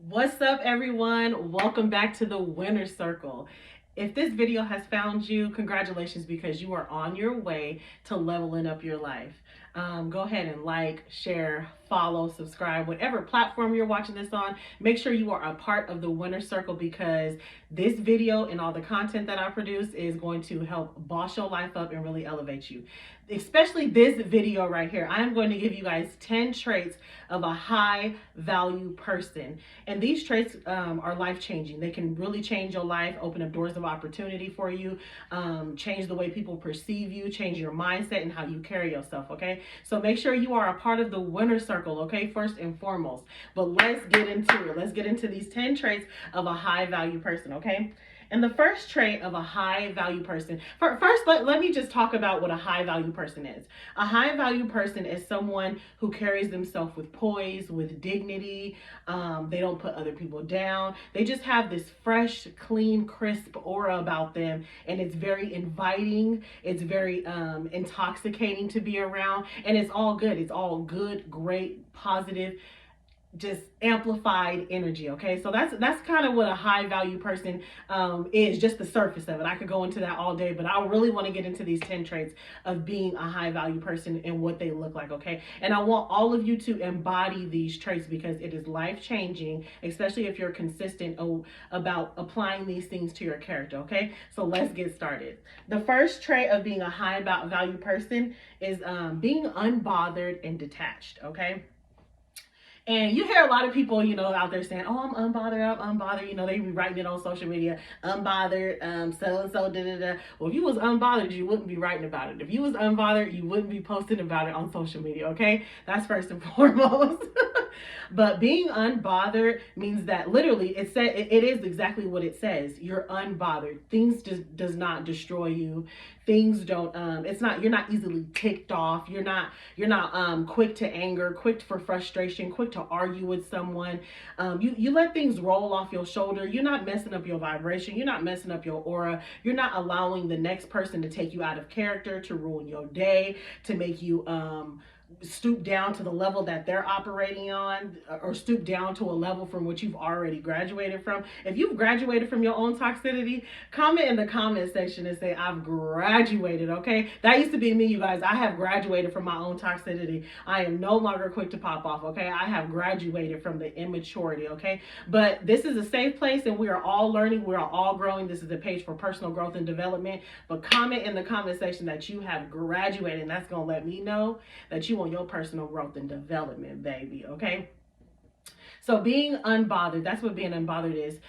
What's up, everyone? Welcome back to the Winner Circle. If this video has found you, congratulations because you are on your way to leveling up your life. Go ahead and like, share, follow, subscribe, whatever platform you're watching this on. Make sure you are a part of the Winner Circle because this video and all the content that I produce is going to help boss your life up and really elevate you. Especially this video right here. I'm going to give you guys 10 traits of a high value person. And these traits are life changing. They can really change your life, open up doors of opportunity for you, change the way people perceive you, change your mindset and how you carry yourself. Okay. So make sure you are a part of the Winner Circle. Okay. First and foremost. But let's get into it. Let's get into these 10 traits of a high value person. Okay. And the first trait of a high value person, first, let me just talk about what a high value person is. A high value person is someone who carries themselves with poise, with dignity. They don't put other people down. They just have this fresh, clean, crisp aura about them. And it's very inviting. It's very intoxicating to be around. And it's all good. It's all good, great, positive, just amplified energy. Okay, so that's kind of what a high value person is, just the surface of it. I could go into that all day, but I really want to get into these 10 traits of being a high value person and what they look like. Okay, and I want all of you to embody these traits because it is life changing, especially if you're consistent about applying these things to your character. Okay, so let's get started. The first trait of being a high value person is being unbothered and detached. Okay, and you hear a lot of people, out there saying, "Oh, I'm unbothered." They be writing it on social media, unbothered, so and so, da da da. Well, if you was unbothered, you wouldn't be writing about it. If you was unbothered, you wouldn't be posting about it on social media. Okay, that's first and foremost. But being unbothered means that literally it is exactly what it says. You're unbothered. Things just does not destroy you. Things don't you're not easily ticked off. You're not quick to anger, quick for frustration, quick to argue with someone. You let things roll off your shoulder. You're not messing up your vibration. You're not messing up your aura. You're not allowing the next person to take you out of character, to ruin your day, to make you stoop down to the level that they're operating on, or stoop down to a level from which you've already graduated from. If you've graduated from your own toxicity, comment in the comment section and say, "I've graduated." Okay, that used to be me, you guys. I have graduated from my own toxicity. I am no longer quick to pop off. Okay, I have graduated from the immaturity. Okay, but this is a safe place and we are all learning, we are all growing. This is a page for personal growth and development. But comment in the comment section that you have graduated, and that's gonna let me know that you on your personal growth and development, baby. Okay, so being unbothered, that's what being unbothered is.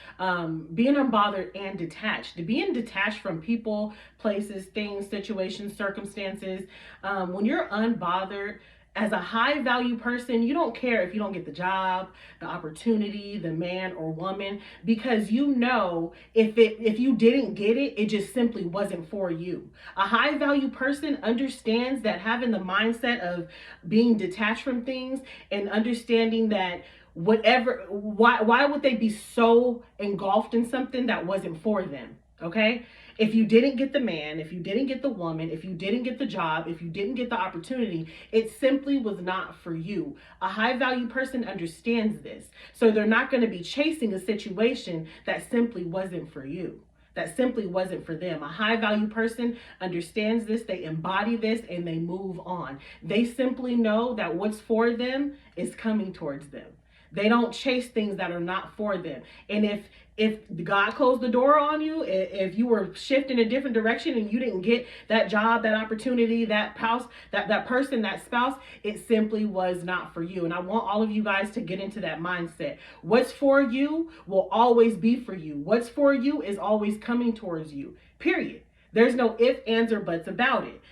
Being unbothered and detached. Being detached from people, places, things, situations, circumstances. When you're unbothered, as a high value person, you don't care if you don't get the job, the opportunity, the man or woman, because if you didn't get it, it just simply wasn't for you. A high value person understands that having the mindset of being detached from things and understanding that why would they be so engulfed in something that wasn't for them? Okay, if you didn't get the man, if you didn't get the woman, if you didn't get the job, if you didn't get the opportunity, it simply was not for you. A high value person understands this, so they're not going to be chasing a situation that simply wasn't for you, that simply wasn't for them. A high value person understands this, they embody this, and they move on. They simply know that what's for them is coming towards them. They don't chase things that are not for them. And if God closed the door on you, if you were shifting a different direction and you didn't get that job, that opportunity, that house, that person, that spouse, it simply was not for you. And I want all of you guys to get into that mindset. What's for you will always be for you. What's for you is always coming towards you. Period. There's no ifs, ands, or buts about it.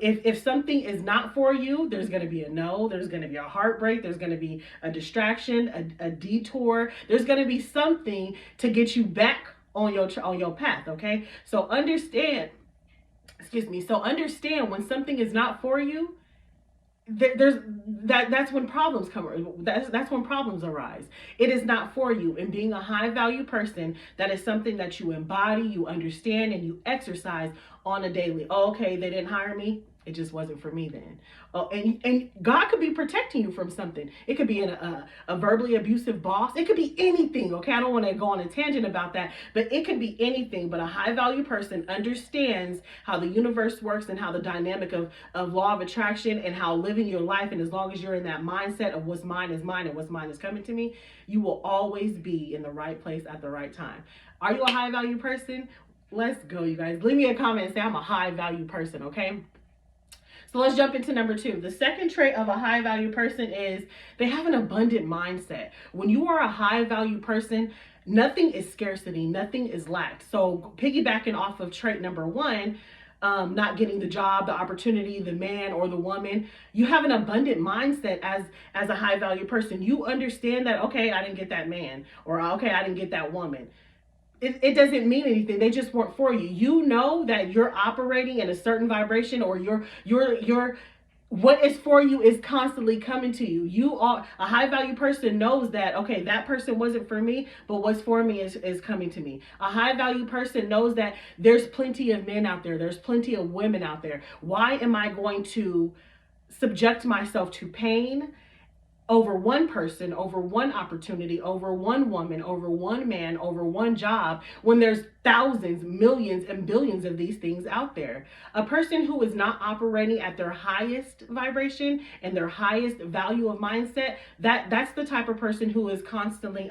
If something is not for you, there's going to be a no, there's going to be a heartbreak, there's going to be a distraction, a detour. There's going to be something to get you back on your path. Okay, so understand. Excuse me. So understand when something is not for you, that's when problems come. That's when problems arise. It is not for you. And being a high value person, that is something that you embody, you understand, and you exercise on a daily. Oh, okay, they didn't hire me. It just wasn't for me then. Oh, and God could be protecting you from something. It could be a verbally abusive boss. It could be anything. Okay, I don't want to go on a tangent about that, but it could be anything. But a high value person understands how the universe works and how the dynamic of law of attraction and how living your life. And as long as you're in that mindset of what's mine is mine and what's mine is coming to me, you will always be in the right place at the right time. Are you a high value person? Let's go, you guys. Leave me a comment and say I'm a high value person. Okay. So let's jump into number 2. The second trait of a high value person is they have an abundant mindset. When you are a high value person, nothing is scarcity, nothing is lacked. So piggybacking off of trait number 1, not getting the job, the opportunity, the man or the woman, you have an abundant mindset as a high value person. You understand that, okay, I didn't get that man, or okay, I didn't get that woman. It doesn't mean anything. They just weren't for you. You know that you're operating in a certain vibration, or your what is for you is constantly coming to you. You are a high value person, knows that, okay, that person wasn't for me, but what's for me is coming to me. A high value person knows that there's plenty of men out there. There's plenty of women out there. Why am I going to subject myself to pain over one person, over one opportunity, over one woman, over one man, over one job, when there's thousands, millions, and billions of these things out there? A person who is not operating at their highest vibration and their highest value of mindset, that's the type of person who is constantly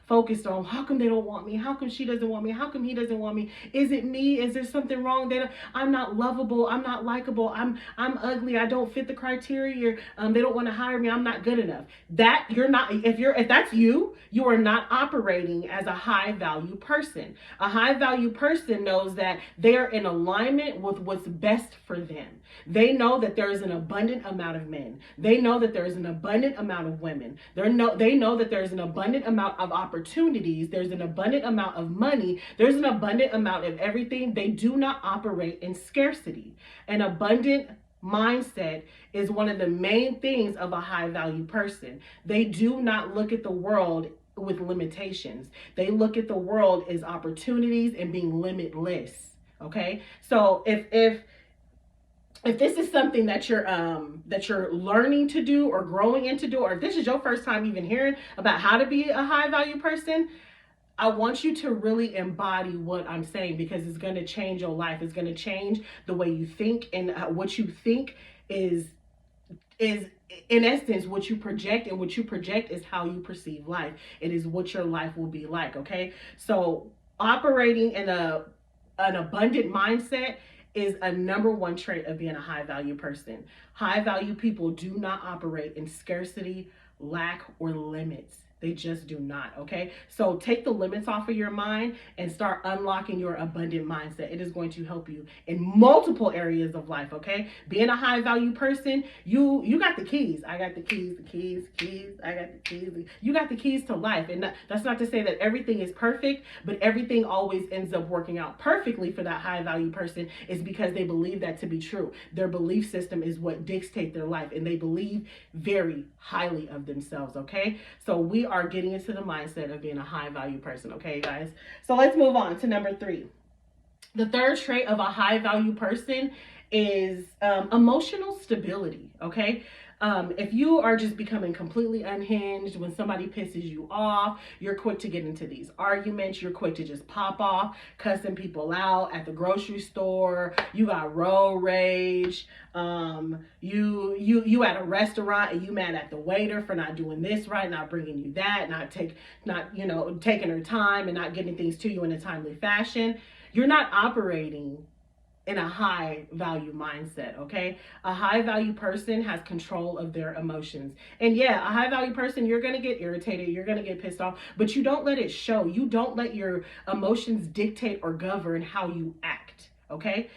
focused on, how come they don't want me? How come she doesn't want me? How come he doesn't want me? Is it me? Is there something wrong? I'm not lovable. I'm not likable. I'm ugly. I don't fit the criteria. They don't want to hire me. I'm not good enough. That you're not, if that's you are not operating as a high value person. A high value person knows that they are in alignment with what's best for them. They know that there is an abundant amount of men. They know that there is an abundant amount of women. They know that there's an abundant amount of opportunities. There's an abundant amount of money. There's an abundant amount of everything. They do not operate in scarcity. An abundant mindset is one of the main things of a high value person. They do not look at the world with limitations. They look at the world as opportunities and being limitless. Okay, so if this is something that you're learning to do or growing into do, or if this is your first time even hearing about how to be a high value person, I want you to really embody what I'm saying, because it's going to change your life. It's going to change the way you think, and what you think is in essence what you project, and what you project is how you perceive life. It is what your life will be like. Okay, so operating in an abundant mindset is a number 1 trait of being a high value person. High value people do not operate in scarcity, lack, or limits. They just do not. Okay, so take the limits off of your mind and start unlocking your abundant mindset. It is going to help you in multiple areas of life. Okay, being a high value person, you got the keys. I got the keys. I got the keys. You got the keys to life. And that's not to say that everything is perfect, but everything always ends up working out perfectly for that high value person, is because they believe that to be true. Their belief system is what dictates their life, and they believe very highly of themselves. Okay, so we are getting into the mindset of being a high value person. Okay, guys, so let's move on to number 3. The third trait of a high value person is emotional stability. Okay, if you are just becoming completely unhinged, when somebody pisses you off, you're quick to get into these arguments. You're quick to just pop off, cussing people out at the grocery store. You got road rage. You at a restaurant and you mad at the waiter for not doing this right, not bringing you that, not taking her time and not getting things to you in a timely fashion. You're not operating in a high value mindset. Okay, a high value person has control of their emotions. And yeah, a high value person, you're gonna get irritated, you're gonna get pissed off, but you don't let it show. You don't let your emotions dictate or govern how you act. Okay,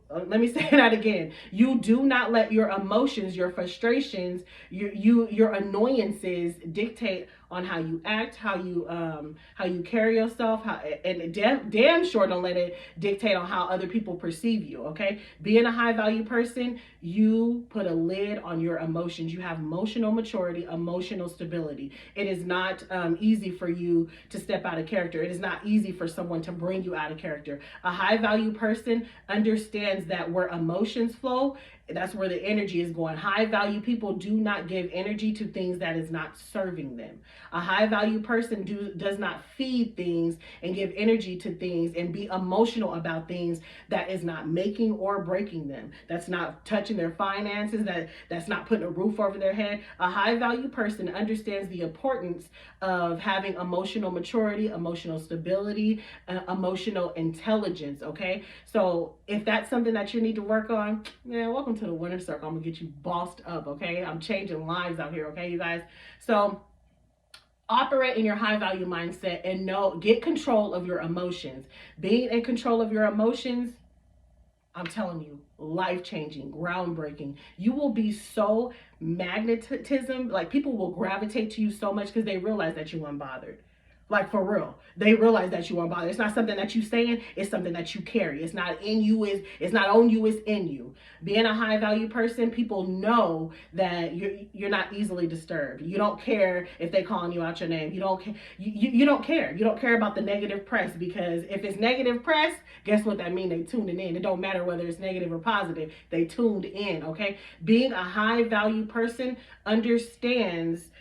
let me say that again. You do not let your emotions, your frustrations, your annoyances dictate on how you act, how you carry yourself, and damn sure don't let it dictate on how other people perceive you. Okay, being a high value person, you put a lid on your emotions. You have emotional maturity, emotional stability. It is not easy for you to step out of character. It is not easy for someone to bring you out of character. A high value person understands that where emotions flow, That's where the energy is going. High value people do not give energy to things that is not serving them. A high value person does not feed things and give energy to things and be emotional about things that is not making or breaking them. That's not touching their finances, that's not putting a roof over their head. A high value person understands the importance of having emotional maturity, emotional stability, emotional intelligence, okay? So if that's something that you need to work on, man, welcome to the winner circle. I'm gonna get you bossed up, okay? I'm changing lives out here, okay, you guys? So operate in your high value mindset and get control of your emotions. Being in control of your emotions, I'm telling you, life changing, groundbreaking. You will be so magnetism, like people will gravitate to you so much because they realize that you're unbothered. Like for real, they realize that you are bothered. It's not something that you saying, it's something that you carry. It's not in you, it's not on you, it's in you. Being a high value person, people know that you're not easily disturbed. You don't care if they calling you out your name. You don't you don't care. You don't care about the negative press, because if it's negative press, guess what that means? They tuning in. It don't matter whether it's negative or positive. They tuned in, okay? Being a high value person understands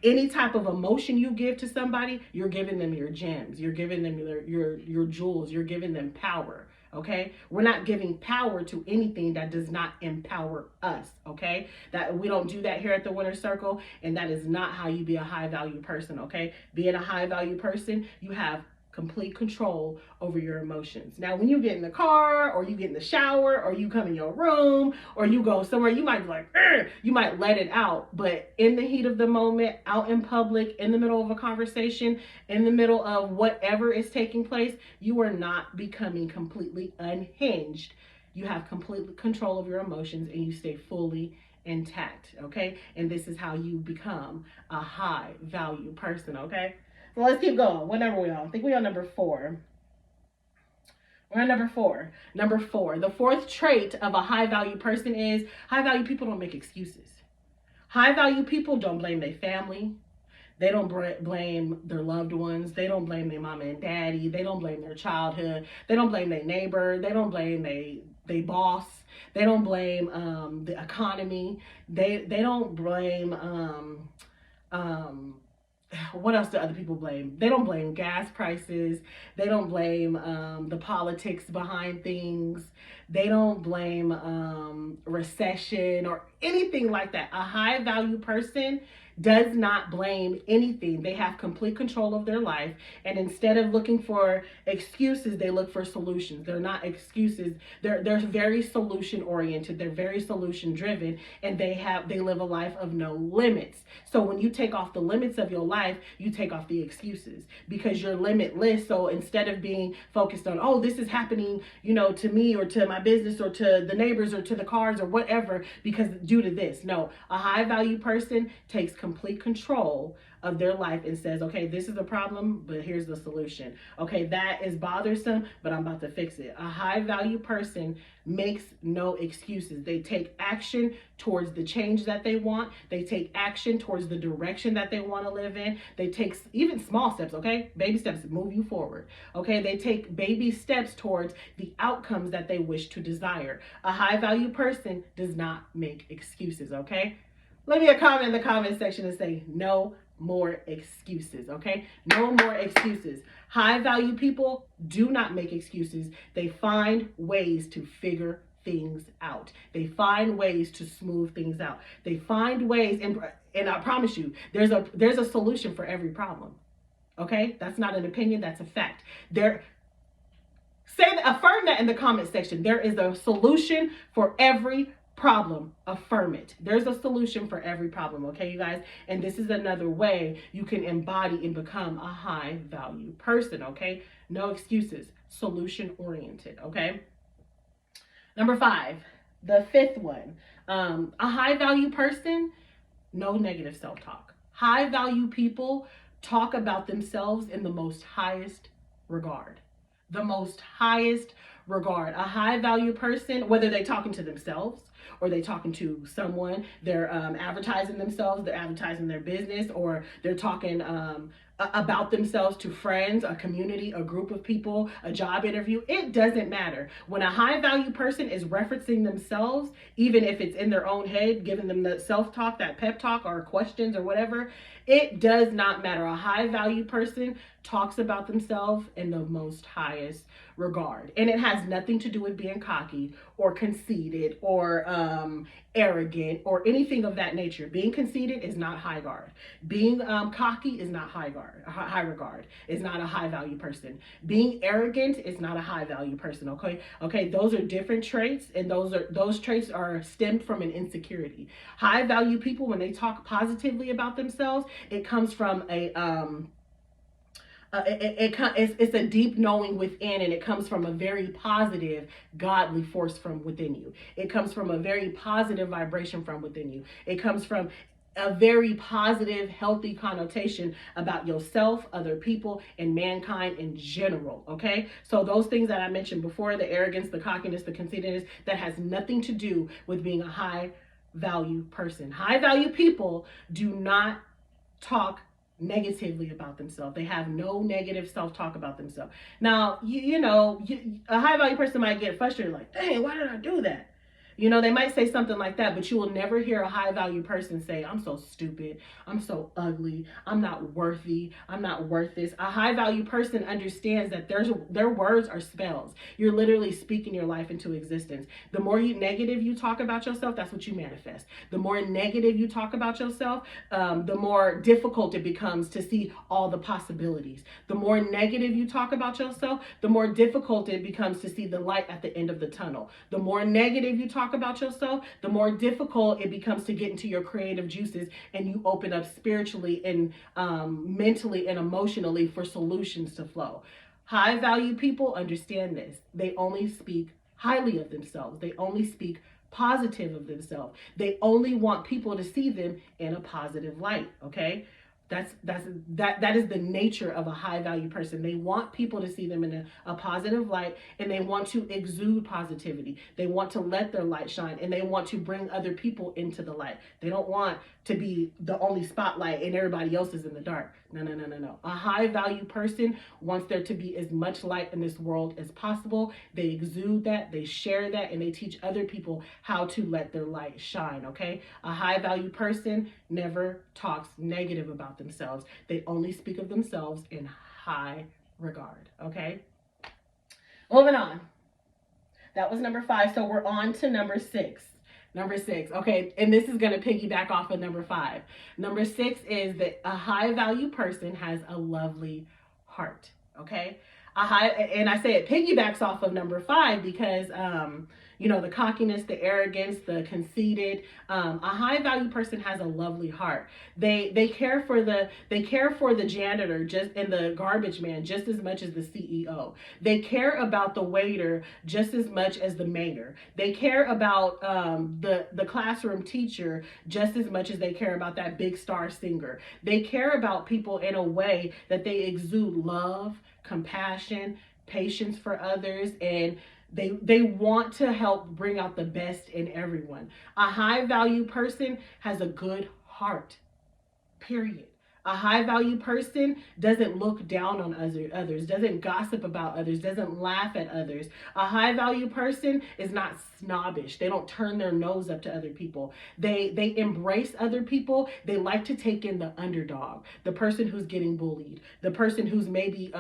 any type of emotion you give to somebody, you're giving them your gems, you're giving them your jewels, you're giving them power. Okay, we're not giving power to anything that does not empower us. Okay, that we don't do that here at the Winner Circle, and that is not how you be a high value person. Okay, being a high value person, you have complete control over your emotions. Now, when you get in the car, or you get in the shower, or you come in your room, or you go somewhere, you might be like, you might let it out. But in the heat of the moment, out in public, in the middle of a conversation, in the middle of whatever is taking place, you are not becoming completely unhinged. You have complete control of your emotions and you stay fully intact, okay? And this is how you become a high value person, okay? So let's keep going. What number are we on? I think we're on number 4. We're on number 4. Number 4. The fourth trait of a high value person is high value people don't make excuses. High value people don't blame their family. They don't blame their loved ones. They don't blame their mama and daddy. They don't blame their childhood. They don't blame their neighbor. They don't blame their boss. They don't blame the economy. They don't blame what else do other people blame? They don't blame gas prices. They don't blame the politics behind things. They don't blame recession or anything like that. A high value person does not blame anything. They have complete control of their life, and instead of looking for excuses, they look for solutions. They're not excuses. They're very solution oriented. They're very solution driven, and they live a life of no limits. So when you take off the limits of your life, you take off the excuses, because you're limitless. So instead of being focused on, oh, this is happening, to me or to my business or to the neighbors or to the cars or whatever, because due to this. No, a high value person takes complete control of their life and says, okay, this is a problem, but here's the solution. Okay, that is bothersome, but I'm about to fix it. A high value person makes no excuses. They take action towards the change that they want. They take action towards the direction that they want to live in. They take even small steps, okay? Baby steps move you forward. Okay, they take baby steps towards the outcomes that they wish to desire. A high value person does not make excuses, okay? Leave me a comment in the comment section and say, no more excuses, okay? No more excuses. High value people do not make excuses. They find ways to figure things out. They find ways to smooth things out. They find ways, and I promise you, there's a solution for every problem, okay? That's not an opinion, that's a fact. Affirm that in the comment section. There is a solution for every problem. Affirm it. There's a solution for every problem, okay, you guys? And this is another way you can embody and become a high value person, okay? No excuses. Solution oriented, okay? Number 5, the 5th one. A high value person, no negative self-talk. High value people talk about themselves in the most highest regard. The most highest regard. A high value person, whether they're talking to themselves or they're talking to someone, they're advertising themselves, they're advertising their business, or they're talking about themselves to friends, a community, a group of people, a job interview. It doesn't matter. When a high value person is referencing themselves, even if it's in their own head, giving them the self talk, that pep talk, or questions or whatever, it does not matter. A high value person talks about themselves in the most highest regard. And it has nothing to do with being cocky or conceited or arrogant or anything of that nature. Being conceited is not high guard. Being cocky is not high regard. Is not a high value person. Being arrogant is not a high value person. Okay, those are different traits, and those traits are stemmed from an insecurity. High value people, when they talk positively about themselves, it comes from it's a deep knowing within, and it comes from a very positive godly force from within you. It comes from a very positive vibration from within you. It comes from a very positive, healthy connotation about yourself, other people, and mankind in general. Okay, so those things that I mentioned before, the arrogance, the cockiness, the conceitedness, that has nothing to do with being a high value person. High value people do not talk negatively about themselves. They have no negative self-talk about themselves. Now, a high value person might get frustrated, like, dang, why did I do that? They might say something like that, but you will never hear a high value person say, I'm so stupid, I'm so ugly, I'm not worthy, I'm not worth this. A high value person understands that their words are spells. You're literally speaking your life into existence. The more negative you talk about yourself, that's what you manifest. The more negative you talk about yourself, the more difficult it becomes to see all the possibilities. The more negative you talk about yourself, the more difficult it becomes to see the light at the end of the tunnel. The more negative you talk about yourself, the more difficult it becomes to get into your creative juices, and you open up spiritually and mentally and emotionally for solutions to flow. High value people understand this. They only speak highly of themselves. They only speak positive of themselves. They only want people to see them in a positive light. Okay, that is the nature of a high value person. They want people to see them in a positive light, and they want to exude positivity. They want to let their light shine, and they want to bring other people into the light. They don't want to be the only spotlight and everybody else is in the dark. No. A high value person wants there to be as much light in this world as possible. They exude that, they share that, and they teach other people how to let their light shine. Okay, a high value person never talks negative about themselves. They only speak of themselves in high regard. Okay, moving on. That was number 5. So we're on to number 6. Number 6. Okay, and this is going to piggyback off of number 5. Number 6 is that a high value person has a lovely heart. Okay, and I say it piggybacks off of number 5 because the cockiness, the arrogance, the conceited. A high value person has a lovely heart. They care for the janitor just and the garbage man just as much as the CEO. They care about the waiter just as much as the mayor. They care about the classroom teacher just as much as they care about that big star singer. They care about people in a way that they exude love, compassion, patience for others, and they want to help bring out the best in everyone. A high value person has a good heart, period. A high value person doesn't look down on others, doesn't gossip about others, doesn't laugh at others. A high value person is not snobbish. They don't turn their nose up to other people. They embrace other people. They like to take in the underdog, the person who's getting bullied, the person who's maybe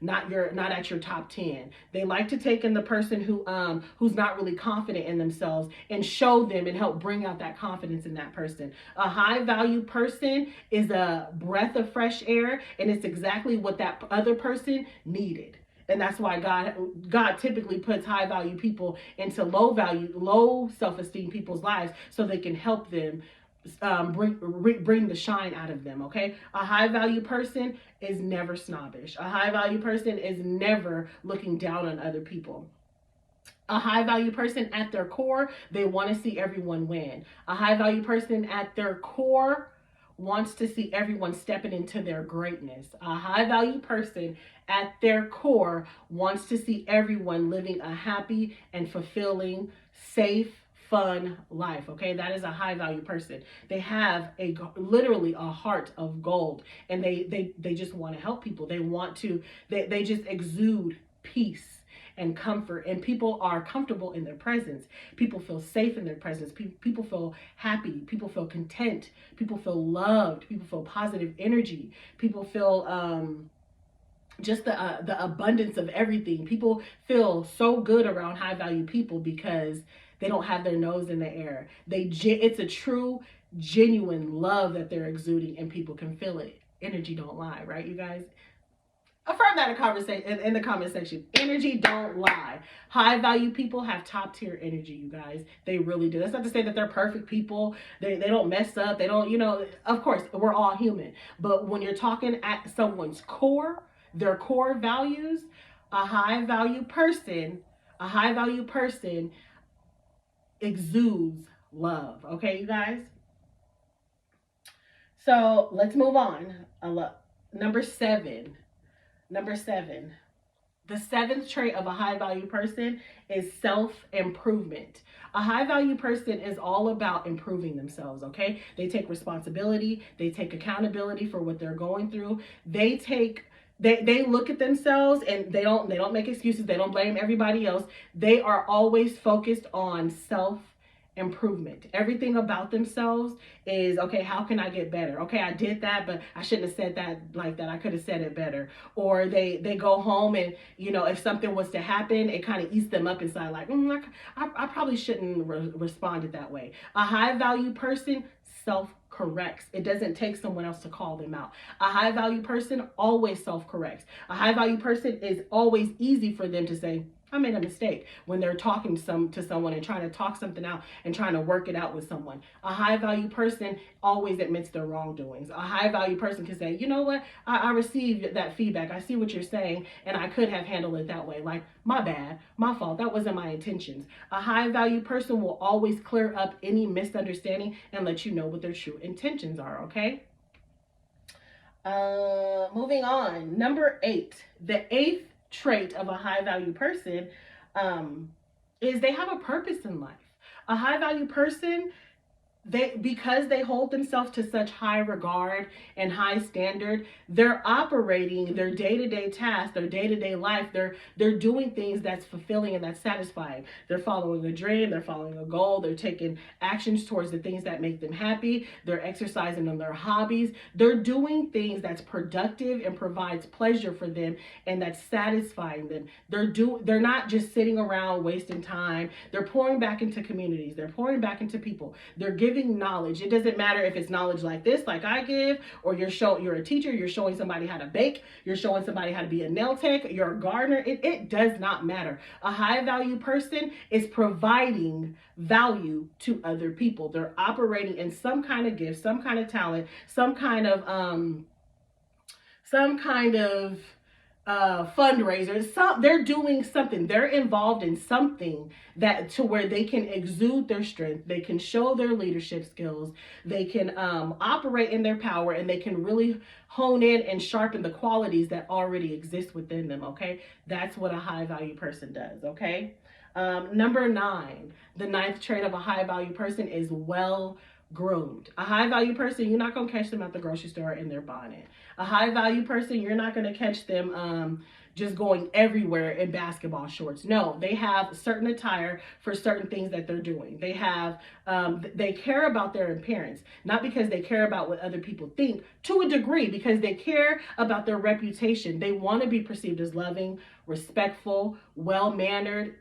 not at your top 10. They like to take in the person who's not really confident in themselves and show them and help bring out that confidence in that person. A high value person is a breath of fresh air, and it's exactly what that other person needed. And that's why God typically puts high value people into low self-esteem people's lives so they can help them bring the shine out of them. Okay, a high value person is never snobbish. A high value person is never looking down on other people. A high value person at their core, they want to see everyone win. A high value person at their core wants to see everyone stepping into their greatness. A high value person at their core wants to see everyone living a happy and fulfilling, safe, fun life. Okay, that is a high value person. They have literally a heart of gold, and they just want to help people. They want to, they just exude peace and comfort, and people are comfortable in their presence. People feel safe in their presence. People feel happy. People feel content. People feel loved. People feel positive energy. People feel just the abundance of everything. People feel so good around high value people because they don't have their nose in the air. It's a true, genuine love that they're exuding, and people can feel it. Energy don't lie, right, you guys? Affirm that in the comment section. Energy don't lie. High value people have top tier energy, you guys. They really do. That's not to say that they're perfect people. They don't mess up. They don't, of course, we're all human. But when you're talking at someone's core, their core values, a high value person exudes love. Okay, you guys? So let's move on. Number seven. The seventh trait of a high value person is self-improvement. A high value person is all about improving themselves, okay? They take responsibility, they take accountability for what they're going through. They look at themselves, and they don't make excuses. They don't blame everybody else. They are always focused on self-improvement. Everything about themselves is, okay, how can I get better? Okay, I did that, but I shouldn't have said that like that. I could have said it better. Or they go home, and if something was to happen, it kind of eats them up inside, like, I probably shouldn't responded that way. A high value person self-corrects. It doesn't take someone else to call them out. A high value person always self-corrects. A high value person is always easy for them to say, I made a mistake, when they're talking to someone and trying to talk something out and trying to work it out with someone. A high value person always admits their wrongdoings. A high value person can say, you know what, I received that feedback. I see what you're saying, and I could have handled it that way. Like, my bad, my fault. That wasn't my intentions. A high value person will always clear up any misunderstanding and let you know what their true intentions are, okay? Moving on. Number 8. The 8th trait of a high value person is they have a purpose in life. A high value person, because they hold themselves to such high regard and high standard, they're operating their day-to-day tasks, their day-to-day life. They're doing things that's fulfilling and that's satisfying. They're following a dream, they're following a goal, they're taking actions towards the things that make them happy, they're exercising on their hobbies, they're doing things that's productive and provides pleasure for them and that's satisfying them. They're not just sitting around wasting time. They're pouring back into communities, they're pouring back into people, they're giving knowledge. It doesn't matter if it's knowledge like this, like I give, or you're a teacher, you're showing somebody how to bake, you're showing somebody how to be a nail tech, you're a gardener. It does not matter. A high value person is providing value to other people. They're operating in some kind of gift, some kind of talent, some kind of fundraisers. They're doing something. They're involved in something that to where they can exude their strength, they can show their leadership skills, they can operate in their power, and they can really hone in and sharpen the qualities that already exist within them. Okay, that's what a high value person does. Okay. Number 9, the 9th trait of a high value person is well groomed. A high value person, you're not going to catch them at the grocery store in their bonnet. A high value person, you're not going to catch them just going everywhere in basketball shorts. No, they have certain attire for certain things that they're doing. They have, they care about their appearance, not because they care about what other people think, to a degree, because they care about their reputation. They want to be perceived as loving, respectful, well-mannered.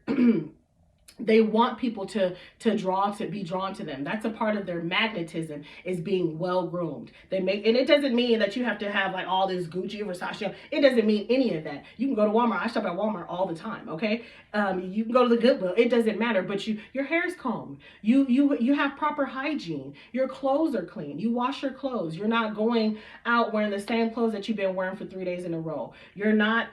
They want people to be drawn to them. That's a part of their magnetism, is being well groomed. And it doesn't mean that you have to have like all this Gucci or Versace. It doesn't mean any of that. You can go to Walmart. I shop at Walmart all the time. Okay, you can go to the Goodwill. It doesn't matter. But your hair's combed. You have proper hygiene. Your clothes are clean. You wash your clothes. You're not going out wearing the same clothes that you've been wearing for 3 days in a row. You're not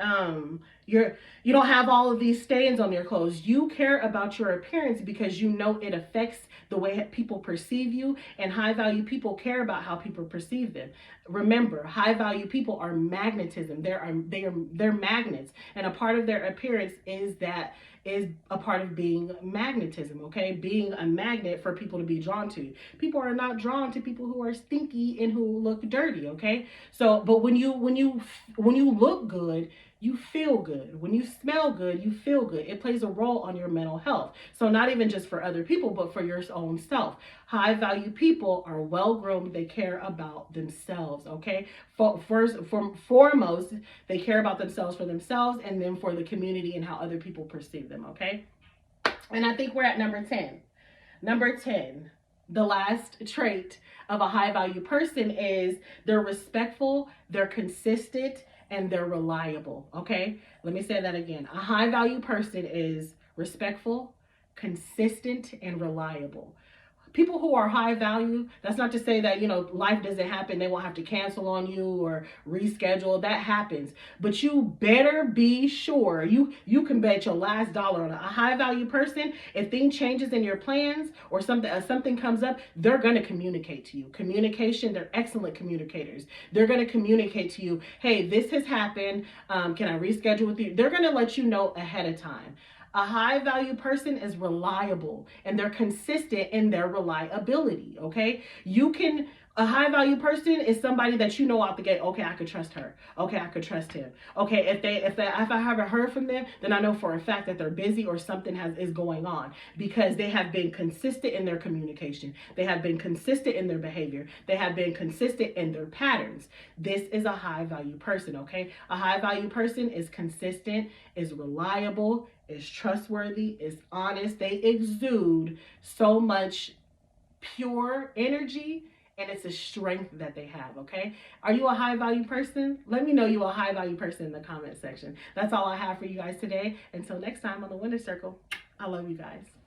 you don't have all of these stains on your clothes. You care about your appearance because you know it affects the way people perceive you, and high value people care about how people perceive them. Remember, high value people are magnetism. They're magnets, and a part of their appearance is that is a part of being magnetism, okay? Being a magnet for people to be drawn to. People are not drawn to people who are stinky and who look dirty, okay? So, but when you look good, you feel good. When you smell good, you feel good. It plays a role on your mental health. So not even just for other people, but for your own self. High value people are well groomed. They care about themselves, okay? Foremost, they care about themselves for themselves and then for the community and how other people perceive them, okay? And I think we're at number 10. Number 10, the last trait of a high value person is they're respectful, they're consistent, and they're reliable. Okay, let me say that again. A high value person is respectful, consistent, and reliable. People who are high value, that's not to say that, life doesn't happen, they won't have to cancel on you or reschedule. That happens, but you better be sure, you can bet your last dollar on a high value person. If things changes in your plans or something comes up, they're going to communicate to you. Communication, they're excellent communicators. They're going to communicate to you, hey, this has happened, can I reschedule with you? They're going to let you know ahead of time. A high value person is reliable and they're consistent in their reliability. Okay. A high value person is somebody that you know out the gate. Okay, I could trust her. Okay, I could trust him. Okay, if I haven't heard from them, then I know for a fact that they're busy or something is going on, because they have been consistent in their communication. They have been consistent in their behavior. They have been consistent in their patterns. This is a high value person. Okay, a high value person is consistent, is reliable, is trustworthy, is honest. They exude so much pure energy, and it's a strength that they have. Okay, are you a high value person? Let me know you're a high value person in the comment section. That's all I have for you guys today. Until next time on the Winner Circle, I love you guys.